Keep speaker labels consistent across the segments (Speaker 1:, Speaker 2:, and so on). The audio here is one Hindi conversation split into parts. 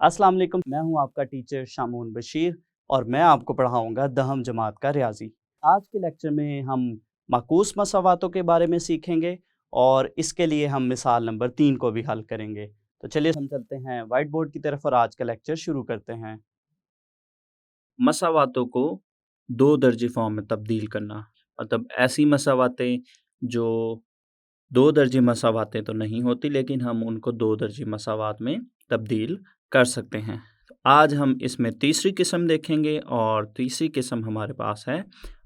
Speaker 1: अस्सलाम वालेकुम, मैं हूं आपका टीचर शामून बशीर और मैं आपको पढ़ाऊंगा दहम जमात का रियाजी। आज के लेक्चर में हम माकूस मसावातों के बारे में सीखेंगे और इसके लिए हम मिसाल नंबर 3 को भी हल करेंगे। तो चलिए हम चलते हैं व्हाइट बोर्ड की तरफ और आज का लेक्चर शुरू करते हैं। मसावातों को दो दर्जे फॉर्म में तब्दील करना, मतलब ऐसी मसावातें जो दो दर्जे मसावातें तो नहीं होती, लेकिन हम उनको दो दर्जे मसावात में तब्दील कर सकते हैं। तो आज हम इसमें तीसरी किस्म देखेंगे और तीसरी किस्म हमारे पास है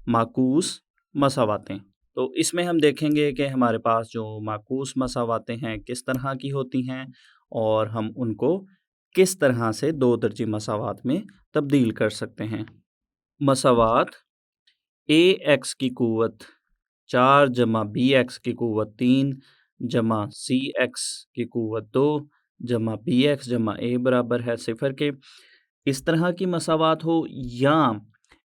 Speaker 1: माकूस मसावातें। तो इसमें हम देखेंगे कि हमारे पास जो माकूस मसावातें हैं किस तरह की होती हैं और हम उनको किस तरह से दो दर्जे मसावात में तब्दील कर सकते हैं। मसावात ए एक्स की कुव्वत 4 जमा बी एक्स की कुव्वत 3 जमा सी एक्स की कुव्वत 2 जमा बी एक्स जमा ए बराबर है 0 के, इस तरह की मसावात हो, या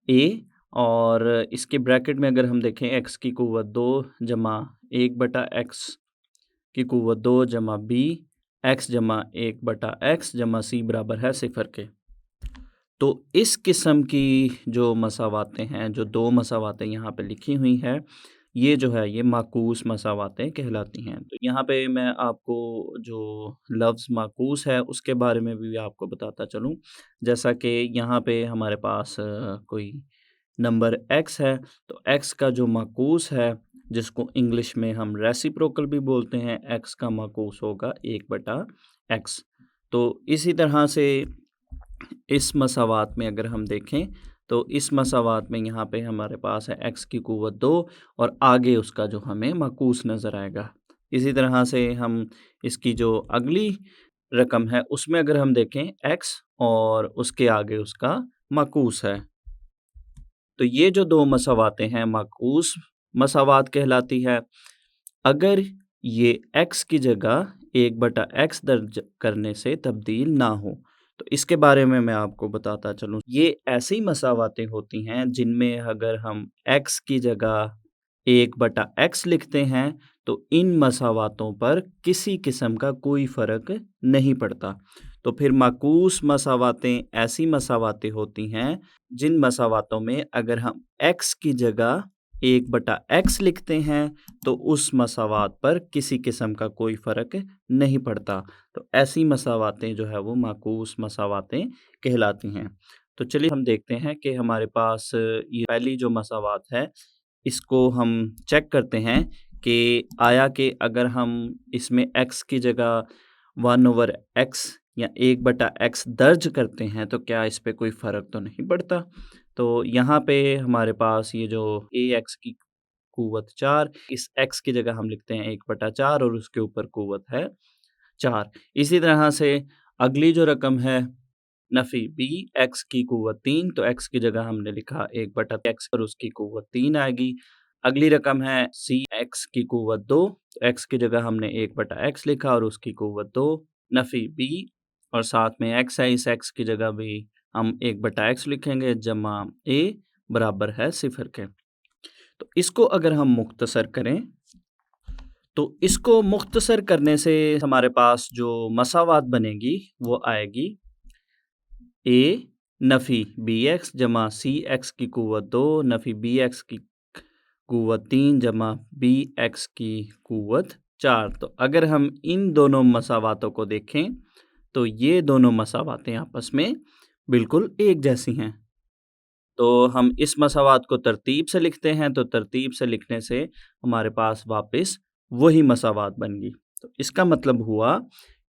Speaker 1: ए और इसके ब्रैकेट में अगर हम देखें एक्स की कुव्वत 2 जमा 1/x की कुव्वत 2 जमा बी एक्स जमा 1/x जमा सी बराबर है 0 के। तो इस किस्म की जो मसावातें हैं, जो दो मसावातें यहाँ पे लिखी हुई हैं, ये जो है ये माकूस मसावातें कहलाती हैं। तो यहाँ पे मैं आपको जो लफ्ज़ माकूस है उसके बारे में भी आपको बताता चलूँ। जैसा कि यहाँ पे हमारे पास कोई नंबर x है, तो x का जो माकूस है, जिसको इंग्लिश में हम रेसिप्रोकल भी बोलते हैं, x का माकूस होगा 1/x। तो इसी तरह से इस मसावात में अगर हम देखें तो इस मसावात में यहाँ पे हमारे पास है x की कुव्वत 2 और आगे उसका जो हमें माकूस नज़र आएगा। इसी तरह से हम इसकी जो अगली रकम है उसमें अगर हम देखें x और उसके आगे उसका माकूस है। तो ये जो दो मसावातें हैं माकूस मसावात कहलाती है। अगर ये x की जगह 1/x दर्ज करने से तब्दील ना हो, तो इसके बारे में मैं आपको बताता चलूँ। ये ऐसी मसावातें होती हैं जिनमें अगर हम x की जगह 1/x लिखते हैं तो इन मसावातों पर किसी किस्म का कोई फ़र्क नहीं पड़ता। तो फिर माकूस मसावातें ऐसी मसावातें होती हैं जिन मसावातों में अगर हम x की जगह 1/x लिखते हैं तो उस मसावात पर किसी किस्म का कोई फ़र्क नहीं पड़ता। तो ऐसी मसावातें जो है वो माकूस मसावातें कहलाती हैं। तो चलिए हम देखते हैं कि हमारे पास ये पहली जो मसावात है, इसको हम चेक करते हैं कि आया कि अगर हम इसमें x की जगह 1/x या 1/x दर्ज करते हैं तो क्या इस पे कोई फ़र्क तो नहीं पड़ता। तो यहाँ पे हमारे पास ये जो ax की कुव्वत 4, इस x की जगह हम लिखते हैं 1/4 और उसके ऊपर कुव्वत है 4। इसी तरह से अगली जो रकम है नफ़ी बी एक्स की कुव्वत 3, तो x की जगह हमने लिखा 1/x और उसकी कुव्वत 3 आएगी। अगली रकम है सी एक्स की कुव्वत 2, तो x की जगह हमने 1/x लिखा और उसकी कुव्वत 2। नफ़ी बी और साथ में x है, इस x की जगह भी हम 1/x लिखेंगे जमा a बराबर है 0 के। तो इसको अगर हम मुख्तसर करें, तो इसको मुख्तसर करने से हमारे पास जो मसावात बनेगी वो आएगी a नफ़ी बी एक्स जमा सी एक्स की कुव्वत 2 नफ़ी बी एक्स की कुव्वत 3 जमा बी एक्स की कुव्वत 4। तो अगर हम इन दोनों मसावातों को देखें तो ये दोनों मसावातें आपस में बिल्कुल एक जैसी हैं। तो हम इस मसावात को तरतीब से लिखते हैं, तो तरतीब से लिखने से हमारे पास वापस वही मसावात बन गई। तो इसका मतलब हुआ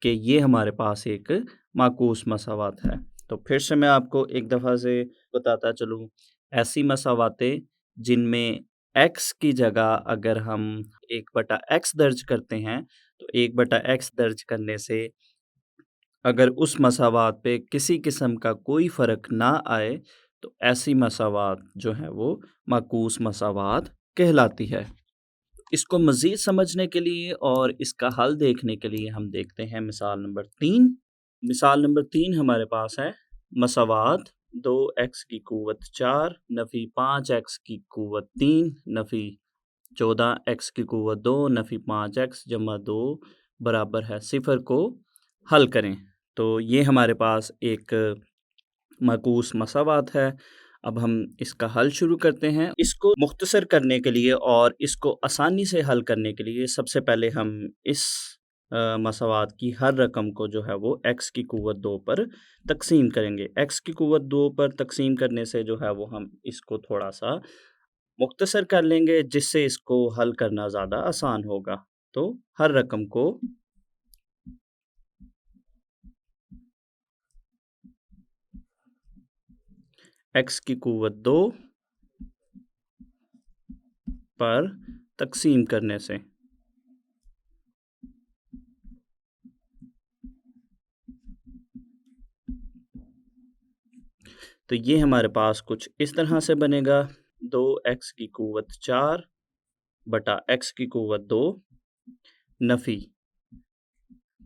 Speaker 1: कि ये हमारे पास एक माकूस मसावात है। तो फिर से मैं आपको एक दफ़ा से बताता चलूँ, ऐसी मसावातें जिनमें x की जगह अगर हम 1/x दर्ज करते हैं, तो 1/x दर्ज करने से अगर उस मसावात पे किसी किस्म का कोई फ़र्क ना आए, तो ऐसी मसावात जो है वो माकूस मसावात कहलाती है। इसको मज़ीद समझने के लिए और इसका हल देखने के लिए हम देखते हैं मिसाल नंबर 3। मिसाल नंबर 3 हमारे पास है मसावात 2x की कुव्वत 4 नफ़ी 5x की कुव्वत 3 नफ़ी 14x की कुव्वत 2 नफ़ी 5x जमा 2 बराबर है 0 को हल करें। तो ये हमारे पास एक माकूस मसावात है। अब हम इसका हल शुरू करते हैं। इसको मुख्तसर करने के लिए और इसको आसानी से हल करने के लिए सबसे पहले हम इस मसावात की हर रकम को जो है वो x की क़ुव्वत 2 पर तक़सीम करेंगे। x की क़ुव्वत 2 पर तक़सीम करने से जो है वो हम इसको थोड़ा-सा मुख्तसर कर लेंगे, जिससे इसको हल करना ज़्यादा आसान होगा। तो हर रकम को x की क़ुव्वत 2 पर तक़सीम करने से तो ये हमारे पास कुछ इस तरह से बनेगा। 2x की क़ुव्वत 4 बटा x की क़ुव्वत 2 नफ़ी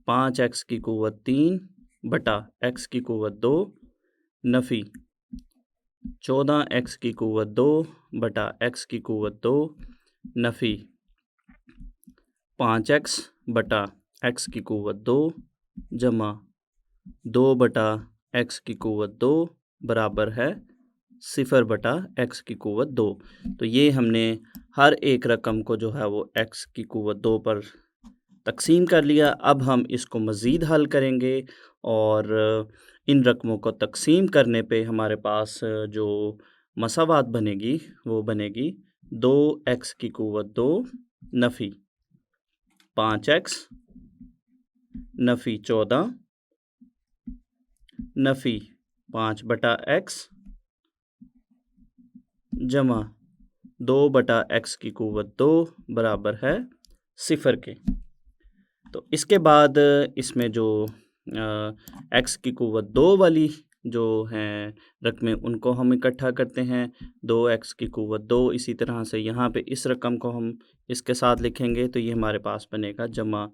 Speaker 1: 5x की क़ुव्वत 3 बटा x की क़ुव्वत 2 नफ़ी 14x की क़ुव्वत 2 बटा x की क़ुव्वत 2 नफ़ी 5x बटा x की क़ुव्वत 2 जमा 2 बटा x की क़ुव्वत 2 बराबर है 0 बटा x की क़ुव्वत 2। तो ये हमने हर एक रकम को जो है वो x की क़ुव्वत 2 पर तक़सीम कर लिया। अब हम इसको मज़ीद हल करेंगे और इन रकमों को तक़सीम करने पे हमारे पास जो मसावात बनेगी वो बनेगी 2x की क़ुव्वत 2 नफ़ी 5x नफ़ी 14 नफ़ी 5 बटा x जमा 2 बटा x की क़ुव्वत 2 बराबर है 0 के। तो इसके बाद इसमें जो x की क़ुव्वत 2 वाली जो हैं रकमें उनको हम इकट्ठा करते हैं। 2x की क़ुव्वत 2 इसी तरह से यहाँ पे इस रकम को हम इसके साथ लिखेंगे तो ये हमारे पास बनेगा जमा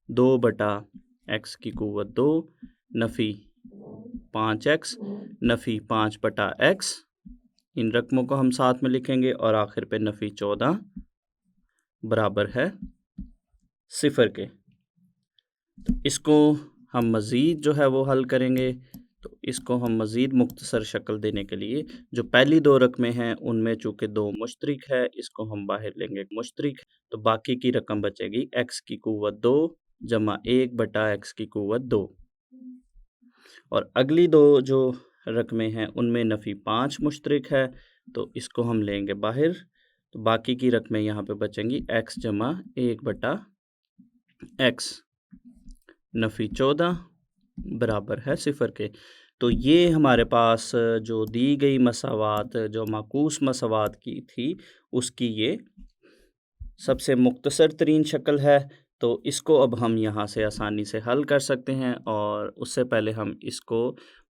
Speaker 1: 2 बटा x की क़ुव्वत 2 नफ़ी 5x नफ़ी 5 बटा x। इन रकमों को हम साथ में लिखेंगे और आखिर पे नफ़ी 14 बराबर है 0 के। तो इसको हम मज़ीद जो है वो हल करेंगे। तो इसको हम मज़ीद मुख्तसर शक्ल देने के लिए जो पहली 2 रकमें हैं उनमें चूँकि 2 मुश्तरिक है, इसको हम बाहर लेंगे मुश्तरिक। तो बाकी की रकम बचेगी x की क़ुव्वत 2 जमा 1 बटा x की क़ुव्वत 2। और अगली 2 जो रकमें हैं उनमें नफ़ी 5 मुश्तरिक है, तो इसको हम लेंगे बाहर। तो बाकी की रकमें यहाँ पे बचेंगी x जमा 1 बटा x नफ़ी 14 बराबर है 0 के। तो ये हमारे पास जो दी गई मसावात जो माकूस मसावात की थी उसकी ये सबसे मुख्तसर तरीन शक्ल है। तो इसको अब हम यहाँ से आसानी से हल कर सकते हैं और उससे पहले हम इसको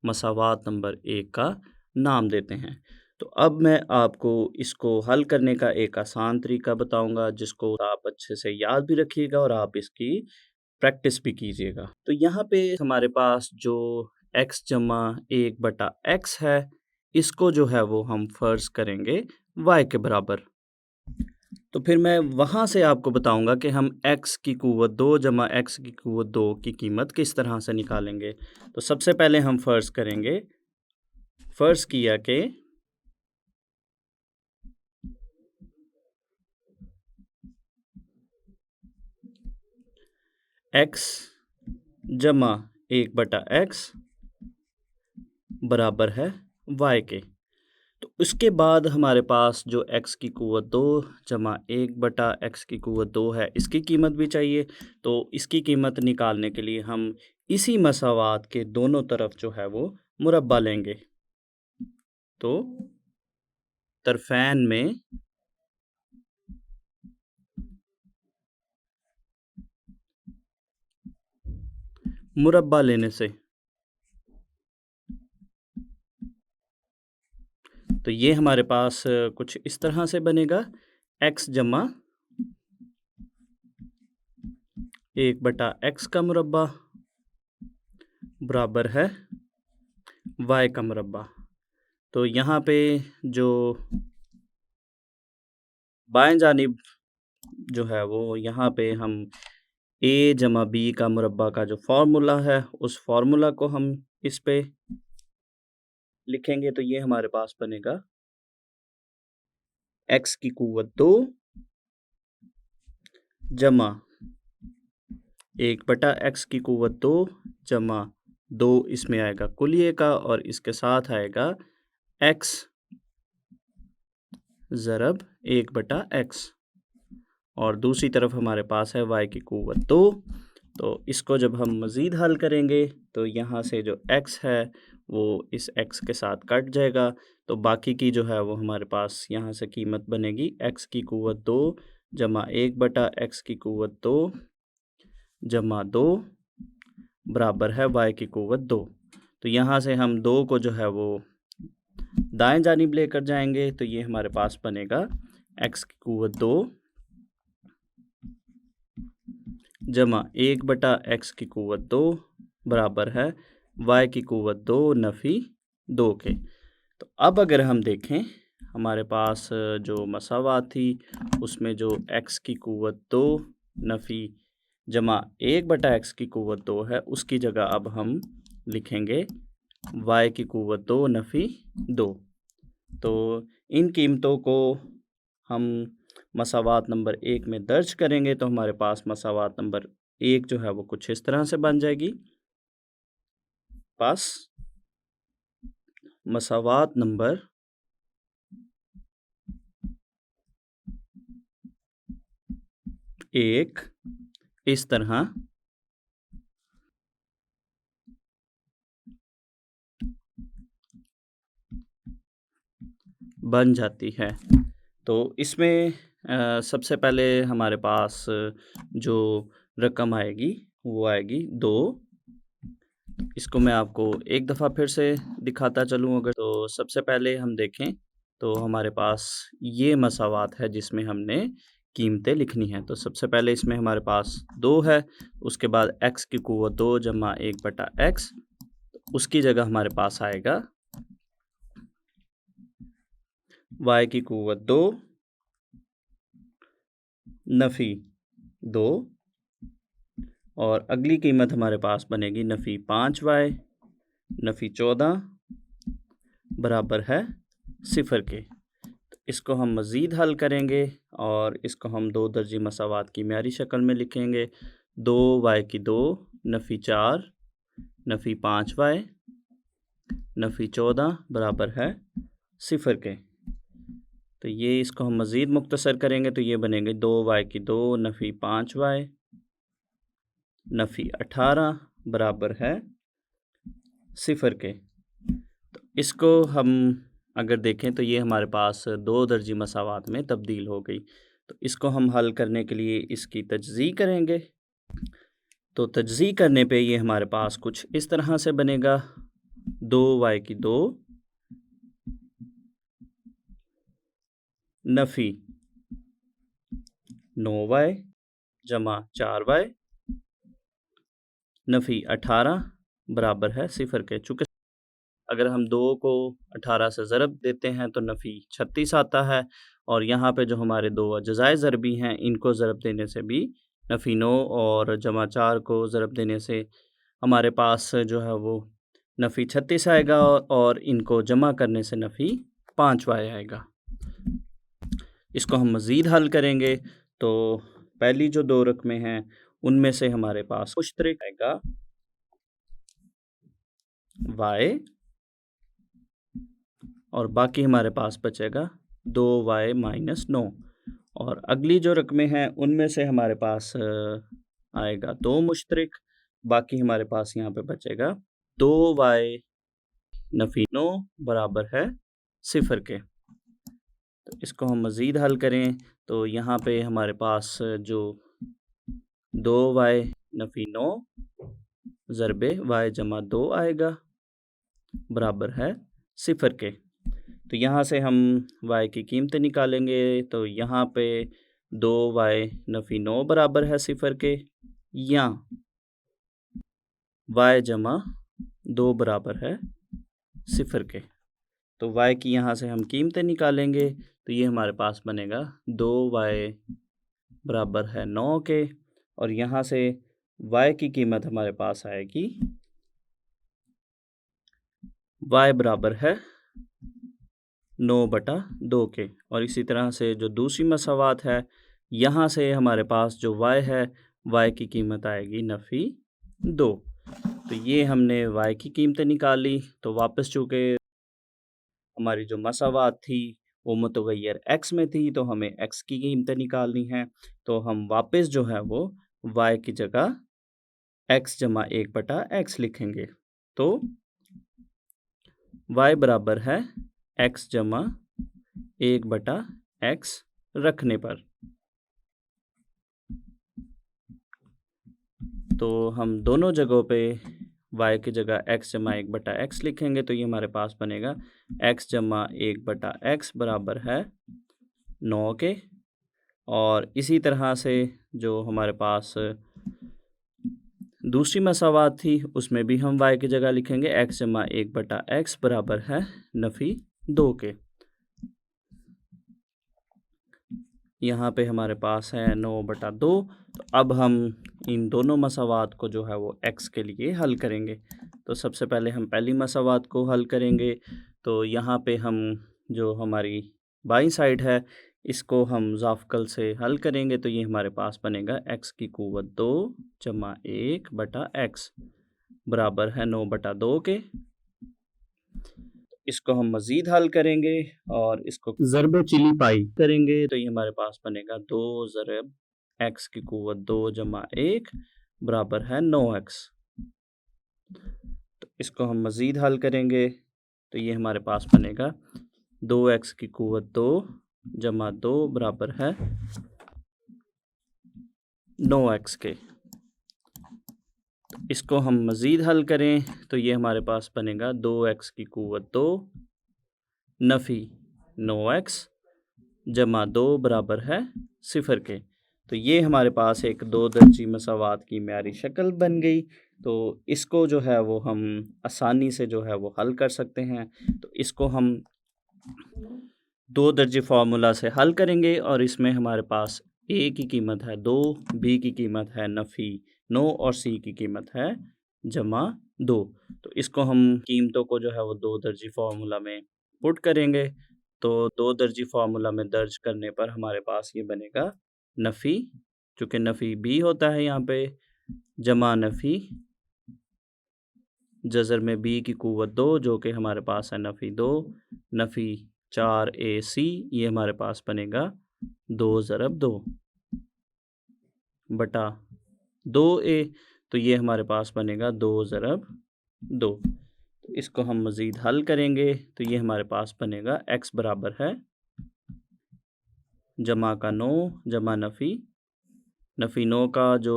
Speaker 1: मसावात नंबर 1 का नाम देते हैं। तो अब मैं आपको इसको हल करने का एक आसान तरीका बताऊंगा जिसको आप अच्छे से याद भी रखिएगा और आप इसकी प्रैक्टिस भी कीजिएगा। तो यहाँ पे हमारे पास जो x जमा 1 बटा x है, इसको जो है वो हम फ़र्ज़ करेंगे y के बराबर। तो फिर मैं वहाँ से आपको बताऊंगा कि हम x की क़ुव्वत 2 जमा x की क़ुव्वत 2 की कीमत किस तरह से निकालेंगे। तो सबसे पहले हम फ़र्ज़ करेंगे, फ़र्ज़ किया कि x जमा 1 बटा x बराबर है y के। तो उसके बाद हमारे पास जो x की क़ुव्वत 2 जमा 1 बटा x की क़ुव्वत 2 है, इसकी कीमत भी चाहिए। तो इसकी कीमत निकालने के लिए हम इसी मसावात के दोनों तरफ जो है वो मुरब्बा लेंगे। तो तरफ़ैन में मुरब्बा लेने से तो ये हमारे पास कुछ इस तरह से बनेगा। x जमा 1 बटा x का मुरब्बा बराबर है y का मुरब्बा। तो यहाँ पे जो बाएं जानिब जो है वो यहाँ पे हम ए जमा बी का मुरब्बा का जो फार्मूला है उस फार्मूला को हम इस पे लिखेंगे, तो ये हमारे पास बनेगा x की कुव्वत 2 जमा 1/x की कुव्वत 2 जमा 2 इसमें आएगा कुलिये का और इसके साथ आएगा x ज़रब 1/x और दूसरी तरफ हमारे पास है y की कुव्वत 2। तो इसको जब हम मज़ीद हल करेंगे तो यहाँ से जो x है वो इस x के साथ कट जाएगा, तो बाकी की जो है वो हमारे पास यहाँ से कीमत बनेगी x की कुव्वत 2 जमा 1/x की कुव्वत 2 जमा 2 बराबर है y की कुव्वत 2। तो यहाँ से हम 2 को जो है वो दाएं जानिब लेकर जाएंगे, तो ये हमारे पास बनेगा x की कुव्वत 2 जमा 1/x की कुव्वत 2 बराबर है y की कुव्वत 2 नफ़ी 2 के। तो अब अगर हम देखें हमारे पास जो मसावात थी उसमें जो x की कुव्वत 2 नफ़ी जमा 1/x की कुव्वत 2 है, उसकी जगह अब हम लिखेंगे y की कुव्वत 2 नफ़ी 2। तो इन कीमतों को हम मसावात नंबर 1 में दर्ज करेंगे तो हमारे पास मसावात नंबर 1 जो है वो कुछ इस तरह से बन जाएगी। पास मसावात नंबर 1 इस तरह बन जाती है। तो इसमें सबसे पहले हमारे पास जो रकम आएगी वो आएगी 2। इसको मैं आपको एक दफ़ा फिर से दिखाता चलूँ अगर, तो सबसे पहले हम देखें तो हमारे पास ये मसावात है जिसमें हमने कीमतें लिखनी हैं। तो सबसे पहले इसमें हमारे पास 2 है, उसके बाद x की कुव्वत 2 जमा 1/x, उसकी जगह हमारे पास आएगा y की कुव्वत 2 नफ़ी 2 और अगली कीमत हमारे पास बनेगी नफ़ी 5y नफ़ी 14 बराबर है 0 के। तो इसको हम मज़ीद हल करेंगे और इसको हम 2 दर्जी मसावात की म्यारी शक्ल में लिखेंगे। 2y की 2 नफ़ी 4 नफ़ी 5y नफ़ी 14 बराबर है 0 के। तो ये इसको हम मज़ीद मुख्तसर करेंगे तो ये बनेंगे 2y की 2 नफ़ी 5y नफ़ी 18 बराबर है 0 के। तो इसको हम अगर देखें तो ये हमारे पास 2 दर्जी मसावात में तब्दील हो गई। तो इसको हम हल करने के लिए इसकी तजज़ी करेंगे। तो तजज़ी करने पे ये हमारे पास कुछ इस तरह से बनेगा 2y की 2 नफ़ी 9y जमा 4y नफ़ी 18 बराबर है 0 के। चूँकि अगर हम 2 को 18 से ज़रब देते हैं तो नफ़ी 36 आता है और यहाँ पे जो हमारे 2 अज़ाए ज़रबी हैं इनको ज़रब देने से भी नफ़ी 9 और जमा 4 को ज़रब देने से हमारे पास जो है वो नफ़ी 36 आएगा और इनको जमा करने से नफ़ी 5y आएगा। इसको हम मज़ीद हल करेंगे तो पहली जो 2 रकमें हैं उनमें से हमारे पास मुश्तरक आएगा y और बाकी हमारे पास बचेगा 2y माइनस 9 और अगली जो रकमें हैं उनमें से हमारे पास आएगा 2 मुश्तरक, बाकी हमारे पास यहाँ पे बचेगा 2y नफ़ी 9 बराबर है 0 के। तो इसको हम मज़ीद हल करें तो यहाँ पे हमारे पास जो 2y नफ़ी 9 ज़रबे y जमा 2 आएगा बराबर है 0 के। तो यहाँ से हम y की कीमतें निकालेंगे तो यहाँ पे 2y नफ़ी 9 बराबर है 0 के या y जमा 2 बराबर है 0 के। तो y की यहाँ से हम कीमतें निकालेंगे तो ये हमारे पास बनेगा 2y बराबर है 9 के और यहाँ से y की कीमत हमारे पास आएगी, y बराबर है 9/2 के। और इसी तरह से जो दूसरी मसावात है, यहाँ से हमारे पास जो y है, y की कीमत आएगी नफ़ी 2। तो ये हमने y की कीमतें निकाली। तो वापस चूँकि हमारी जो मसावात थी वो मुतग़य्यर x में थी, तो हमें x की कीमतें निकालनी हैं। तो हम वापस जो है वो y की जगह x जमा 1/x लिखेंगे। तो y बराबर है x जमा 1/x रखने पर। तो हम दोनों जगहों पे y की जगह x जमा 1/x लिखेंगे। तो ये हमारे पास बनेगा x जमा 1/x बराबर है 9 के। और इसी तरह से जो हमारे पास दूसरी मसावात थी उसमें भी हम y की जगह लिखेंगे x जमा 1/x बराबर है नफ़ी 2 के। यहाँ पे हमारे पास है 9/2। तो अब हम इन दोनों मसावात को जो है वो x के लिए हल करेंगे। तो सबसे पहले हम पहली मसावात को हल करेंगे। तो यहाँ पे हम जो हमारी बाईं साइड है इसको हम ज़ाफ़कल से हल करेंगे। तो ये हमारे पास बनेगा x की क़ुव्वत 2 जमा 1/x बराबर है 9/2 के। इसको हम मज़ीद हल करेंगे और इसको ज़रब चिली पाई करेंगे। तो ये हमारे पास बनेगा 2 ज़रब x की क़ुव्वत 2 जमा 1 बराबर है 9x। तो इसको हम मज़ीद हल करेंगे। तो ये हमारे पास बनेगा 2x की क़ुव्वत 2 जमा 2 बराबर है 9x के। इसको हम मज़ीद हल करें तो ये हमारे पास बनेगा 2x की क़ुव्वत 2 नफ़ी 9x जमा 2 बराबर है 0 के। तो ये हमारे पास एक दो दर्जी मसावात की म्यारी शक्ल बन गई। तो इसको जो है वो हम आसानी से जो है वो हल कर सकते हैं। तो इसको हम दो दर्जी फार्मूला से हल करेंगे और इसमें हमारे पास a की कीमत है 2, b की कीमत है नफ़ी 9 और c की कीमत है जमा 2। तो इसको हम कीमतों को जो है वो दो दर्जी फार्मूला में पुट करेंगे। तो दो दर्जी फार्मूला में दर्ज करने पर हमारे पास ये बनेगा नफ़ी, चूँकि नफ़ी b होता है यहाँ पे, जमा नफ़ी जज़र में b की क़ुव्वत 2 जो कि हमारे पास है नफ़ी 2 नफ़ी 4ac। ये हमारे पास बनेगा 2 ज़रब 2 बटा 2a। तो ये हमारे पास बनेगा 2 ज़रब 2। तो इसको हम मज़ीद हल करेंगे तो ये हमारे पास बनेगा x बराबर है जमा का 9 जमा नफ़ी 9 का जो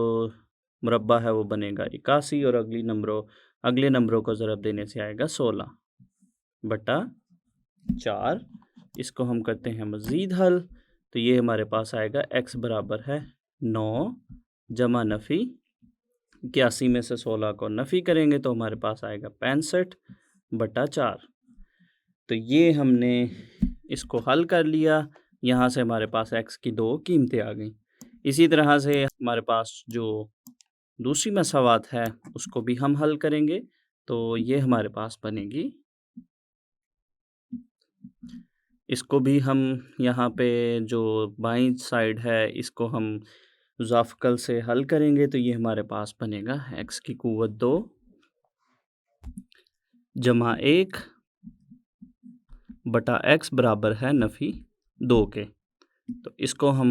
Speaker 1: मुरब्बा है वो बनेगा 81 और अगले नंबरों को ज़रब देने से आएगा 16 बटा 4। इसको हम करते हैं मज़ीद हल। तो ये हमारे पास आएगा x बराबर है 9 जमा नफ़ी 81 में से 16 को नफ़ी करेंगे तो हमारे पास आएगा 65 बटा 4। तो ये हमने इसको हल कर लिया। यहाँ से हमारे पास x की दो कीमतें आ गई। इसी तरह से हमारे पास जो दूसरी मसावात है उसको भी हम हल करेंगे। तो ये हमारे पास बनेगी, इसको भी हम यहाँ पे जो बाईं साइड है इसको हम ज़ाफ़कल से हल करेंगे। तो ये हमारे पास बनेगा x की क़ुव्वत 2 जमा 1 बटा x बराबर है नफ़ी 2 के। तो इसको हम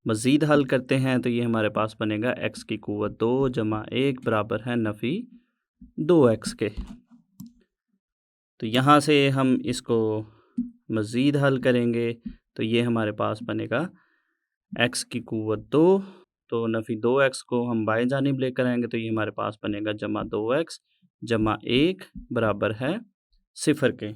Speaker 1: मज़ीद हल करते हैं तो ये हमारे पास बनेगा x की क़ुव्वत 2 जमा 1 बराबर है नफ़ी 2x के। तो यहाँ से हम इसको मज़ीद हल करेंगे तो ये हमारे पास बनेगा x की क़ुव्वत 2। तो नफ़ी 2x को हम बाएं जानिब लेकर आएंगे तो ये हमारे पास बनेगा जमा 2x जमा 1 बराबर है 0 के।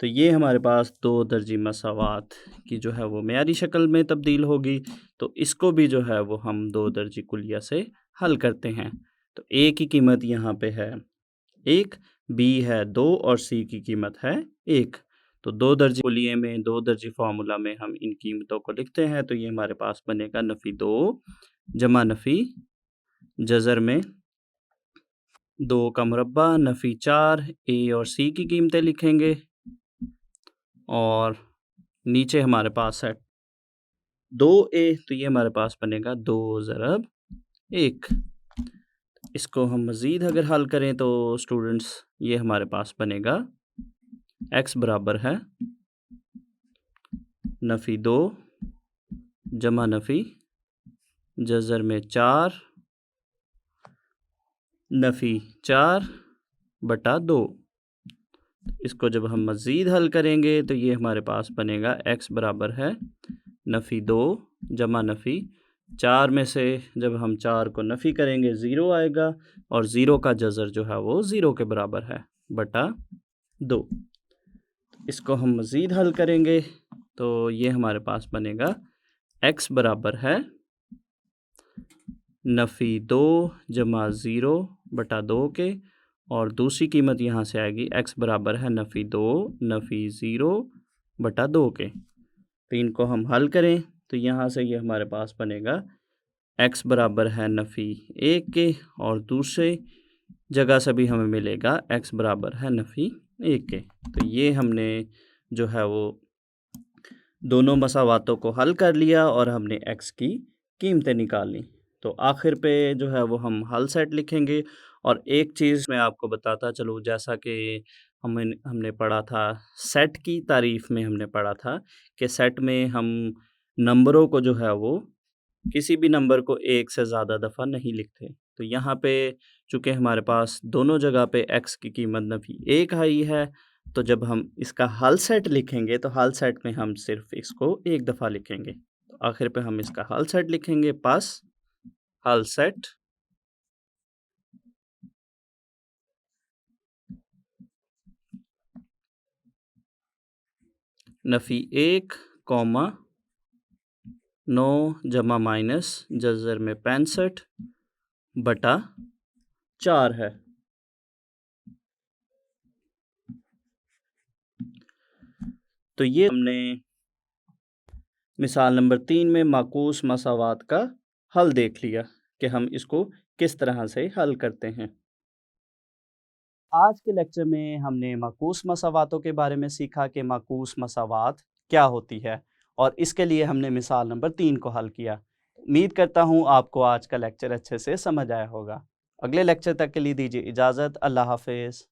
Speaker 1: तो ये हमारे पास दो दर्जी मसावात की जो है वो म्यारी शक्ल में तब्दील होगी। तो इसको भी जो है वो हम दो दर्जी कुलिया से हल करते हैं। तो a की कीमत यहाँ पे है 1, b है 2 और c की कीमत है 1। तो 2 दर्जे कुलिये में 2 दर्जे फार्मूला में हम इन कीमतों को लिखते हैं, तो ये हमारे पास बनेगा नफ़ी 2 जमा नफ़ी जज़र में 2 का मुरब्बा नफ़ी 4 ए और सी की कीमतें लिखेंगे और नीचे हमारे पास है 2a, तो ये हमारे पास बनेगा 2 ज़रब 1। इसको हम मज़ीद अगर हल करें तो स्टूडेंट्स ये हमारे पास बनेगा x बराबर है नफ़ी 2 जमा नफ़ी जज़र में 4 नफ़ी 4 बटा 2। इसको जब हम मज़ीद हल करेंगे तो ये हमारे पास बनेगा x बराबर है नफ़ी 2 जमा नफ़ी 4 में से जब हम 4 को नफ़ी करेंगे 0 आएगा और 0 का जज़र जो है वो 0 के बराबर है बटा 2। इसको हम मज़ीद हल करेंगे तो ये हमारे पास बनेगा x बराबर है नफ़ी 2 जमा 0 बटा 2 के और दूसरी कीमत यहाँ से आएगी x बराबर है नफ़ी 2 नफ़ी 0 बटा 2 के। तो इनको हम हल करें तो यहाँ से ये हमारे पास बनेगा x बराबर है नफ़ी 1 के और दूसरे जगह से भी हमें मिलेगा x बराबर है नफ़ी 1 के। तो ये हमने जो है वो दोनों मसावातों को हल कर लिया और हमने x की कीमतें निकाल ली। तो आखिर पे जो है वो हम हल सेट लिखेंगे। और एक चीज़ मैं आपको बताता चलूँ, जैसा कि हमने पढ़ा था सेट की तारीफ़ में, हमने पढ़ा था कि सेट में हम नंबरों को जो है वो किसी भी नंबर को एक से ज़्यादा दफ़ा नहीं लिखते। तो यहाँ पे चूँकि हमारे पास दोनों जगह पे x की कीमत नफ़ी 1 आई है, तो जब हम इसका हल सेट लिखेंगे तो हल सेट में हम सिर्फ इसको एक दफ़ा लिखेंगे। तो आखिर पे हम इसका हल सेट लिखेंगे, पास हल सेट नफ़ी 1 कॉमा 9 जमा माइनस जज़र में 65 बटा 4 है। तो ये हमने मिसाल नंबर 3 में माकूस मसावात का हल देख लिया कि हम इसको किस तरह से हल करते हैं। आज के लेक्चर में हमने माकूस मसावातों के बारे में सीखा कि माकूस मसावात क्या होती है और इसके लिए हमने मिसाल नंबर 3 को हल किया। उम्मीद करता हूँ आपको आज का लेक्चर अच्छे से समझ आया होगा। अगले लेक्चर तक के लिए दीजिए इजाज़त। अल्लाह हाफ़िज़।